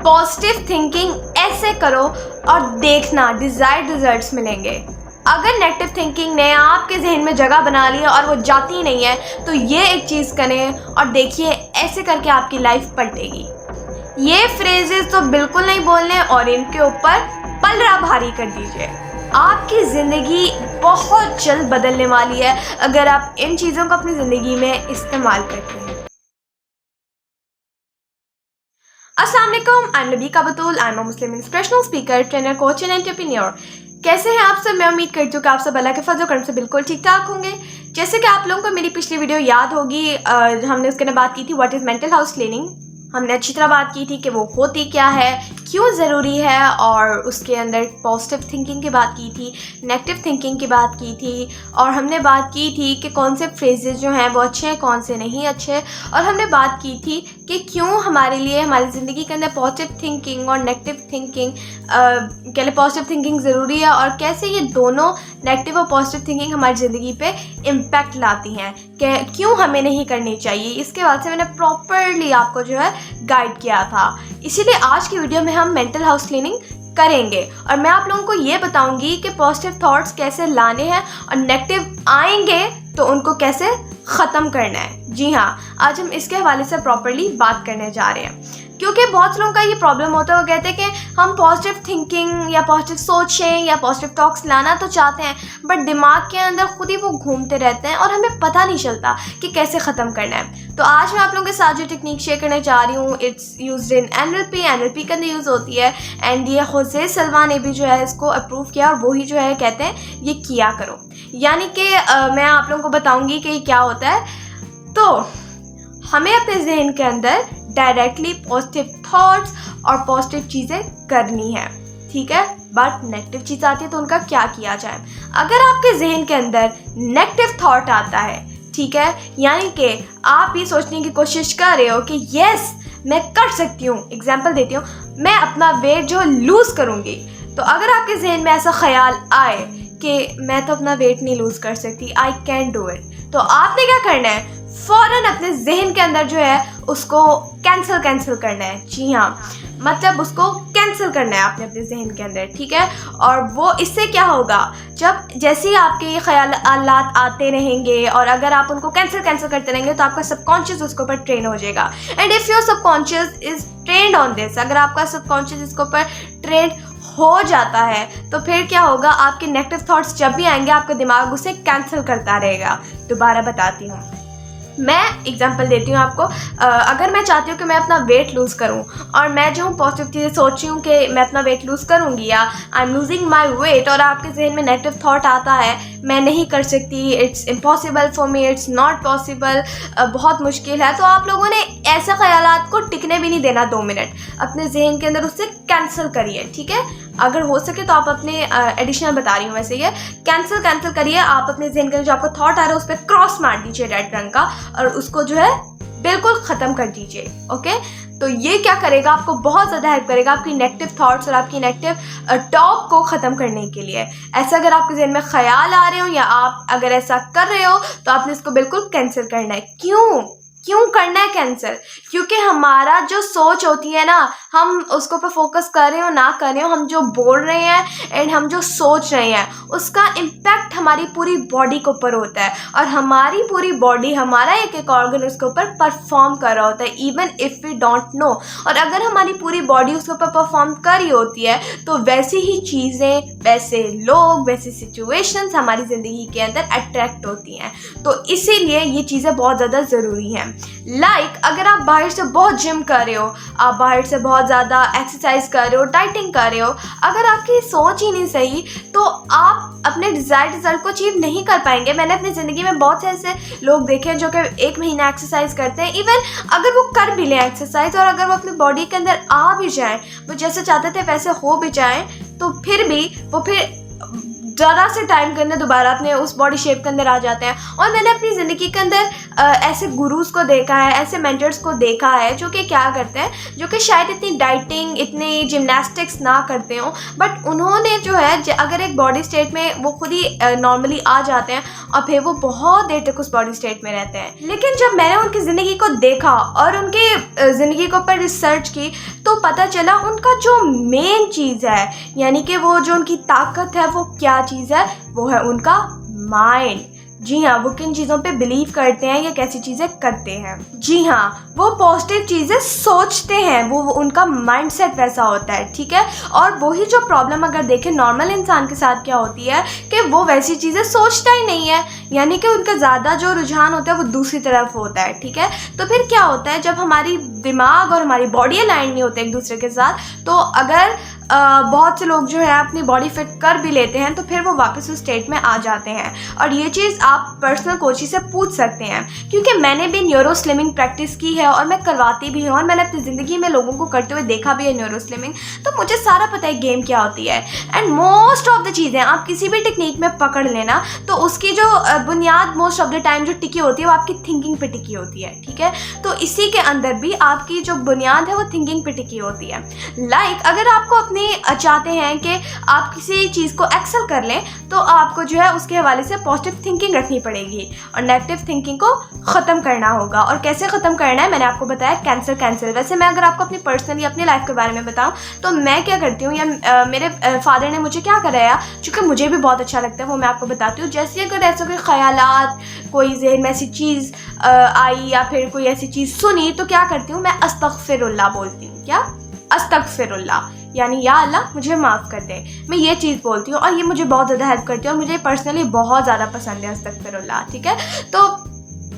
Positive thinking ऐसे करो और देखना डिज़ायर्ड रिजल्ट्स मिलेंगे। अगर नेगेटिव थिंकिंग ने आपके जहन में जगह बना ली है और वो जाती नहीं है, तो ये एक चीज़ करें और देखिए ऐसे करके आपकी लाइफ पलटेगी। ये फ्रेजेस तो बिल्कुल नहीं बोलने और इनके ऊपर पलड़ा भारी कर दीजिए। आपकी ज़िंदगी बहुत जल्द बदलने वाली है अगर आप इन चीज़ों को अपनी ज़िंदगी में इस्तेमाल करते हैं। अस्सलाम वालेकुम, I am Nabika Batool. I am a Muslim inspirational speaker, trainer, coach and entrepreneur. कैसे हैं आप सब? मैं उम्मीद करती हूँ कि आप सब अल्लाह के फजल करम से बिल्कुल ठीक ठाक होंगे। जैसे कि आप लोगों को मेरी पिछली वीडियो याद होगी, हमने उसके अंदर बात की थी what is mental house cleaning. हमने अच्छी तरह बात की थी कि वो होती क्या है, क्यों ज़रूरी है, और उसके अंदर पॉजिटिव थिंकिंग की बात की थी, नेगेटिव थिंकिंग की बात की थी, और हमने बात की थी कि कौन से फ्रेजेस जो हैं वो अच्छे हैं, कौन से नहीं अच्छे, और हमने बात की थी कि क्यों हमारे लिए हमारी ज़िंदगी के अंदर पॉजिटिव थिंकिंग और नेगेटिव थिंकिंग के लिए पॉजिटिव थिंकिंग ज़रूरी है, और कैसे ये दोनों नेगेटिव और पॉजिटिव थिंकिंग हमारी ज़िंदगी पे इम्पैक्ट लाती हैं, कि क्यों हमें नहीं करनी चाहिए। इसके बाद से मैंने प्रॉपरली आपको जो है गाइड किया था। इसीलिए आज की वीडियो में हम मेंटल हाउस क्लीनिंग करेंगे और मैं आप लोगों को ये बताऊंगी कि पॉजिटिव थॉट्स कैसे लाने हैं और नेगेटिव आएंगे तो उनको कैसे ख़त्म करना है। जी हाँ, आज हम इसके हवाले से प्रॉपरली बात करने जा रहे हैं, क्योंकि बहुत से लोगों का ये प्रॉब्लम होता है। वो कहते हैं कि हम पॉजिटिव थिंकिंग या पॉजिटिव सोचें या पॉजिटिव टॉक्स लाना तो चाहते हैं, बट दिमाग के अंदर खुद ही वो घूमते रहते हैं और हमें पता नहीं चलता कि कैसे ख़त्म करना है। तो आज मैं आप लोगों के साथ जो टेक्निक शेयर करने जा रही हूँ, इट्स यूज्ड इन NLP के अंदर यूज़ होती है, एंड ये होसे सल्वा ने भी जो है इसको अप्रूव किया और वही जो है कहते हैं ये किया करो। यानी कि मैं आप लोगों को बताऊँगी कि क्या होता है। तो हमें अपने जहन के अंदर डायरेक्टली पॉजिटिव थॉट्स और पॉजिटिव चीज़ें करनी है, ठीक है। बट नेगेटिव चीज़ आती है तो उनका क्या किया जाए। अगर आपके जहन के अंदर नेगेटिव थॉट आता है, ठीक है, यानी कि आप ये सोचने की कोशिश कर रहे हो कि यस मैं कर सकती हूँ, एग्जाम्पल देती हूँ, मैं अपना वेट जो लूज़ करूँगी। तो अगर आपके जहन में ऐसा ख्याल आए कि मैं तो अपना वेट नहीं लूज़ कर सकती, आई कैन डू इट, तो आपने क्या करना है, फ़ौरन अपने जहन के अंदर जो है उसको कैंसिल करना है। जी हाँ, मतलब उसको कैंसिल करना है आपने अपने जहन के अंदर, ठीक है। और वो इससे क्या होगा, जब जैसे ही आपके ये ख्यालात आते रहेंगे और अगर आप उनको कैंसिल करते रहेंगे तो आपका सबकॉन्शियस उसके ऊपर ट्रेन हो जाएगा। And if your subconscious is trained on this, अगर आपका सबकॉन्शियस इसके ऊपर ट्रेंड हो जाता है तो फिर क्या होगा, आपके नेगेटिव थॉट्स जब भी आएंगे आपका दिमाग उसे कैंसिल करता रहेगा। दोबारा बताती हूँ, मैं एग्जांपल देती हूँ आपको। अगर मैं चाहती हूँ कि मैं अपना वेट लूज़ करूँ और मैं जो हूँ पॉजिटिव चीज़ें सोच रही हूँ कि मैं अपना वेट लूज़ करूँगी या I am losing my weight, और आपके जहन में नेगेटिव थॉट आता है मैं नहीं कर सकती, it's impossible for me, it's not possible, बहुत मुश्किल है, तो आप लोगों ने ऐसे ख्यालात को टिकने भी नहीं देना। 2 मिनट अपने जहन के अंदर उससे कैंसिल करिए, ठीक है। अगर हो सके तो आप अपने एडिशनल बता रही हूँ वैसे ये कैंसिल करिए। आप अपने जहन के अंदर जो आपको थॉट आ रहा है उस पर क्रॉस मार दीजिए रेड रंग का और उसको जो है बिल्कुल ख़त्म कर दीजिए, ओके। तो ये क्या करेगा, आपको बहुत ज़्यादा हेल्प करेगा आपकी नेगेटिव थॉट्स और आपकी नेगेटिव टॉक को ख़त्म करने के लिए। ऐसा अगर आपके जहन में ख्याल आ रहे हो या आप अगर ऐसा कर रहे हो तो आपने इसको बिल्कुल कैंसिल करना है। क्यों करना है कैंसिल? क्योंकि हमारा जो सोच होती है ना, हम उसको पर फोकस कर रहे हो ना कर रहे हो, हम जो बोल रहे हैं एंड हम जो सोच रहे हैं उसका इम्पैक्ट हमारी पूरी बॉडी के ऊपर होता है, और हमारी पूरी बॉडी, हमारा एक ऑर्गन उसके ऊपर परफॉर्म कर रहा होता है, even if we don't know. और अगर हमारी पूरी बॉडी उसके ऊपर परफॉर्म कर रही होती है तो वैसी ही चीज़ें, वैसे लोग, वैसी सिचुएशंस हमारी ज़िंदगी के अंदर अट्रैक्ट होती हैं। तो इसीलिए ये चीज़ें बहुत ज़्यादा ज़रूरी हैं। अगर आप बाहर से बहुत जिम कर रहे हो, आप बाहर से बहुत ज़्यादा एक्सरसाइज कर रहे हो, डाइटिंग कर रहे हो, अगर आपकी सोच ही नहीं सही तो आप अपने डिज़ायर्ड रिजल्ट को अचीव नहीं कर पाएंगे। मैंने अपनी ज़िंदगी में बहुत से ऐसे लोग देखे हैं जो कि 1 महीना एक्सरसाइज करते हैं, इवन अगर वो कर भी लें एक्सरसाइज और अगर वो अपनी बॉडी के अंदर आ भी जाएँ, वो जैसे चाहते थे वैसे हो भी जाएँ, तो फिर भी वो ज़रा से टाइम के अंदर दोबारा अपने उस बॉडी शेप के अंदर आ जाते हैं। और मैंने अपनी ज़िंदगी के अंदर ऐसे गुरुज़ को देखा है, ऐसे मेंटर्स को देखा है जो कि क्या करते हैं, जो कि शायद इतनी डाइटिंग, इतनी जिमनास्टिक्स ना करते हों, बट उन्होंने जो है अगर एक बॉडी स्टेट में वो खुद ही नॉर्मली आ जाते हैं और फिर वो बहुत देर तक उस बॉडी स्टेट में रहते हैं। लेकिन जब मैंने उनकी ज़िंदगी को देखा और उनकी ज़िंदगी के ऊपर रिसर्च की तो पता चला उनका जो मेन चीज़ है, यानी कि वो जो उनकी ताकत है, वो क्या चीज़ है, वो है उनका माइंड। जी हाँ, वो किन चीज़ों पे बिलीव करते हैं या कैसी चीज़ें करते हैं। जी हाँ, वो पॉजिटिव चीज़ें सोचते हैं, वो उनका माइंडसेट वैसा होता है, ठीक है। और वही जो प्रॉब्लम अगर देखें नॉर्मल इंसान के साथ क्या होती है कि वो वैसी चीज़ें सोचता ही नहीं है, यानी कि उनका ज़्यादा जो रुझान होता है वो दूसरी तरफ होता है, ठीक है। तो फिर क्या होता है, जब हमारी दिमाग और हमारी बॉडी अलाइन नहीं होते एक दूसरे के साथ, तो अगर बहुत से लोग जो है अपनी बॉडी फिट कर भी लेते हैं तो फिर वो वापस उस स्टेट में आ जाते हैं। और ये चीज़ आप पर्सनल कोचिंग से पूछ सकते हैं, क्योंकि मैंने भी न्यूरो स्लिमिंग प्रैक्टिस की है और मैं करवाती भी हूँ और मैंने अपनी ज़िंदगी में लोगों को करते हुए देखा भी है न्यूरो स्लिमिंग, तो मुझे सारा पता है गेम क्या होती है। एंड मोस्ट ऑफ द चीज़ें आप किसी भी टेक्निक में पकड़ लेना तो उसकी जो बुनियाद मोस्ट ऑफ द टाइम जो टिकी होती है वो आपकी थिंकिंग पे टिकी होती है, ठीक है। तो इसी के अंदर भी आपकी जो बुनियाद है वो थिंकिंग पे टिकी होती है। लाइक अगर आपको अपनी चाहते हैं कि आप किसी चीज़ को एक्सेल कर लें तो आपको जो है उसके हवाले से पॉजिटिव थिंकिंग रखनी पड़ेगी और नेगेटिव थिंकिंग को ख़त्म करना होगा। और कैसे ख़त्म करना है मैंने आपको बताया, कैंसिल। वैसे मैं अगर आपको अपनी पर्सनली अपनी लाइफ के बारे में बताऊं तो मैं क्या करती हूँ, या मेरे फादर ने मुझे क्या कराया, चूँकि मुझे भी बहुत अच्छा लगता है, वो मैं आपको बताती हूँ। जैसे अगर ऐसे कोई ख़यालात, कोई ज़हन में ऐसी चीज़ आई या फिर कोई ऐसी चीज़ सुनी तो क्या करती हूँ, मैं अस्तगफिरुल्लाह बोलती हूँ। क्या? अस्तगफिरुल्लाह, यानी या अल्लाह मुझे माफ़ कर दे। मैं ये चीज़ बोलती हूँ और ये मुझे बहुत ज़्यादा हेल्प करती है और मुझे पर्सनली बहुत ज़्यादा पसंद है अस्तगफिरुल्लाह, ठीक है। तो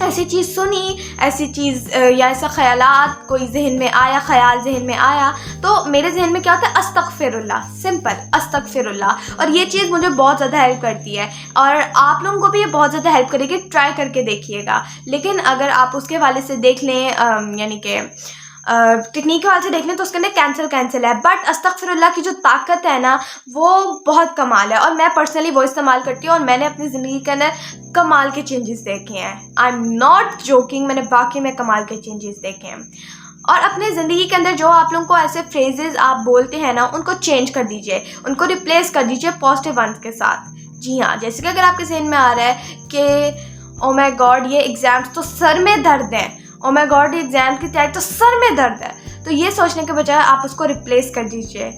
ऐसी चीज़ सुनी, ऐसी चीज़ या ऐसा ख़यालात कोई जहन में आया, ख़याल जहन में आया तो मेरे जहन में क्या होता है, अस्तगफिरुल्लाह, सिंपल अस्तगफिरुल्लाह। और ये चीज़ मुझे बहुत ज़्यादा हेल्प करती है और आप लोगों को भी ये बहुत ज़्यादा हेल्प करेगी, ट्राई करके देखिएगा। लेकिन अगर आप उसके हवाले से देख लें, यानी कि टेक्निक के वाले से देख लें तो उसके अंदर कैंसिल है, बट अस्तगफिरुल्लाह की जो ताकत है ना वो बहुत कमाल है और मैं पर्सनली वो इस्तेमाल करती हूँ और मैंने अपनी ज़िंदगी के अंदर कमाल के चेंजेस देखे हैं। आई एम नॉट जोकिंग, मैंने वाकई में कमाल के चेंजेस देखे हैं। और अपने ज़िंदगी के अंदर जो आप लोगों को ऐसे फ्रेजेस आप बोलते हैं ना उनको चेंज कर दीजिए, उनको रिप्लेस कर दीजिए पॉजिटिव वंस के साथ। जी हाँ, जैसे कि अगर आपके जहन में आ रहा है कि ओ माय गॉड ये एग्ज़ाम्स तो सर में दर्द है, ओ माय गॉड ये एग्ज़ाम की तैयारी तो सर में दर्द है, तो ये सोचने के बजाय आप उसको रिप्लेस कर दीजिए,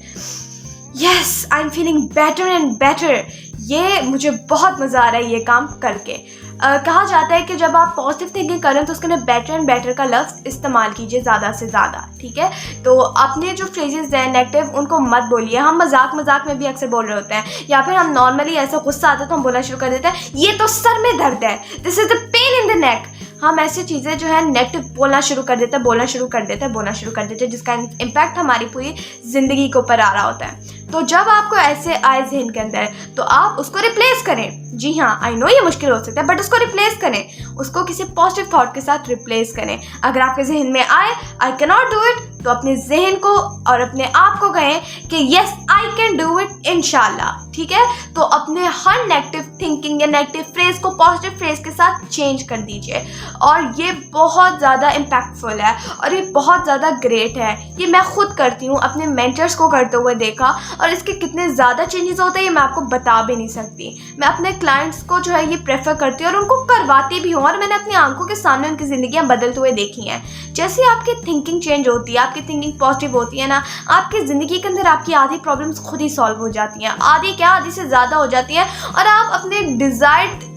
yes I am feeling better and better. ये मुझे बहुत मज़ा आ रहा है ये काम करके। कहा जाता है कि जब आप पॉजिटिव थिंकिंग करें तो उसके अंदर बेटर एंड बेटर का लफ्ज़ इस्तेमाल कीजिए ज़्यादा से ज़्यादा, ठीक है। तो अपने जो फ्रेजेस हैं नेगेटिव उनको मत बोलिए। हम मजाक में भी अक्सर बोल रहे होते हैं या फिर हम नॉर्मली ऐसा गुस्सा आता है तो हम बोलना शुरू कर देते हैं ये तो सर में दर्द है, this is the pain in the neck. हम ऐसी चीज़ें जो है नेगेटिव बोलना शुरू कर देते हैं जिसका इम्पैक्ट हमारी पूरी ज़िंदगी के ऊपर आ रहा होता है। तो जब आपको ऐसे आए जहन के अंदर तो आप उसको रिप्लेस करें। जी हाँ, आई नो ये मुश्किल हो सकता है बट उसको रिप्लेस करें, उसको किसी पॉजिटिव थॉट के साथ रिप्लेस करें। अगर आपके जहन में आए I can not do it तो अपने जहन को और अपने आप को कहें कि yes I can do it इंशाल्लाह, ठीक है। तो अपने हर नेगेटिव थिंकिंग या नेगेटिव फ्रेज को पॉजिटिव फ्रेज के साथ चेंज कर दीजिए और ये बहुत ज़्यादा इम्पैक्टफुल है और ये बहुत ज़्यादा ग्रेट है। ये मैं खुद करती हूँ, अपने मेंटर्स को करते हुए देखा और इसके कितने ज़्यादा चेंजेस होते हैं ये मैं आपको बता भी नहीं सकती। मैं अपने क्लाइंट्स को जो है ये प्रेफर करती हूँ और उनको करवाती भी हूँ और मैंने अपनी आंखों के सामने उनकी ज़िंदगियाँ बदलते हुए देखी हैं। जैसे आपकी थिंकिंग चेंज होती है, आपकी थिंकिंग पॉजिटिव होती है ना, आपकी ज़िंदगी के अंदर आपकी आधी प्रॉब्लम्स खुद ही सॉल्व हो जाती हैं, आधी से ज़्यादा हो जाती हैं और आप अपने डिज़ायर्ड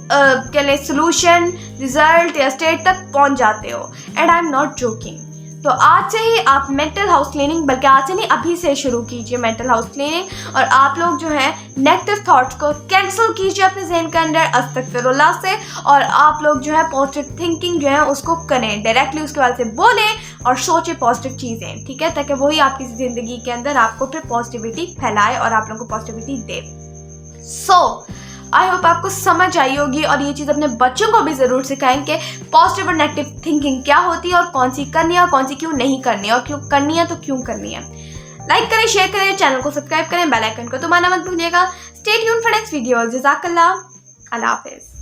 कह लें सोल्यूशन, रिजल्ट या स्टेट तक पहुंच जाते हो। And I am not joking. तो आज से ही आप मेंटल हाउस क्लीनिंग, बल्कि आज से नहीं अभी से शुरू कीजिए मेंटल हाउस क्लीनिंग और आप लोग जो है नेगेटिव थॉट्स को कैंसिल कीजिए अपने जहन के अंदर अस्तगफिरुल्लाह से और आप लोग जो है पॉजिटिव थिंकिंग जो है उसको करें, डायरेक्टली उसके बाद से बोलें और सोचें पॉजिटिव चीज़ें, ठीक है, ताकि वही आपकी ज़िंदगी के अंदर आपको फिर पॉजिटिविटी फैलाए और आप लोगों को positivity they. So I hope आपको समझ आई होगी और ये चीज़ अपने बच्चों को भी ज़रूर सिखाएं कि पॉजिटिव और नेगेटिव थिंकिंग क्या होती है और कौन सी करनी है और कौन सी क्यों नहीं करनी है और क्यों करनी है तो क्यों करनी है। लाइक करें, शेयर करें, चैनल को सब्सक्राइब करें, बेल आइकन को दबाना मत भूलिएगा। Stay tune for next video. जज़ाकल्लाह। अल्लाह हाफिज़।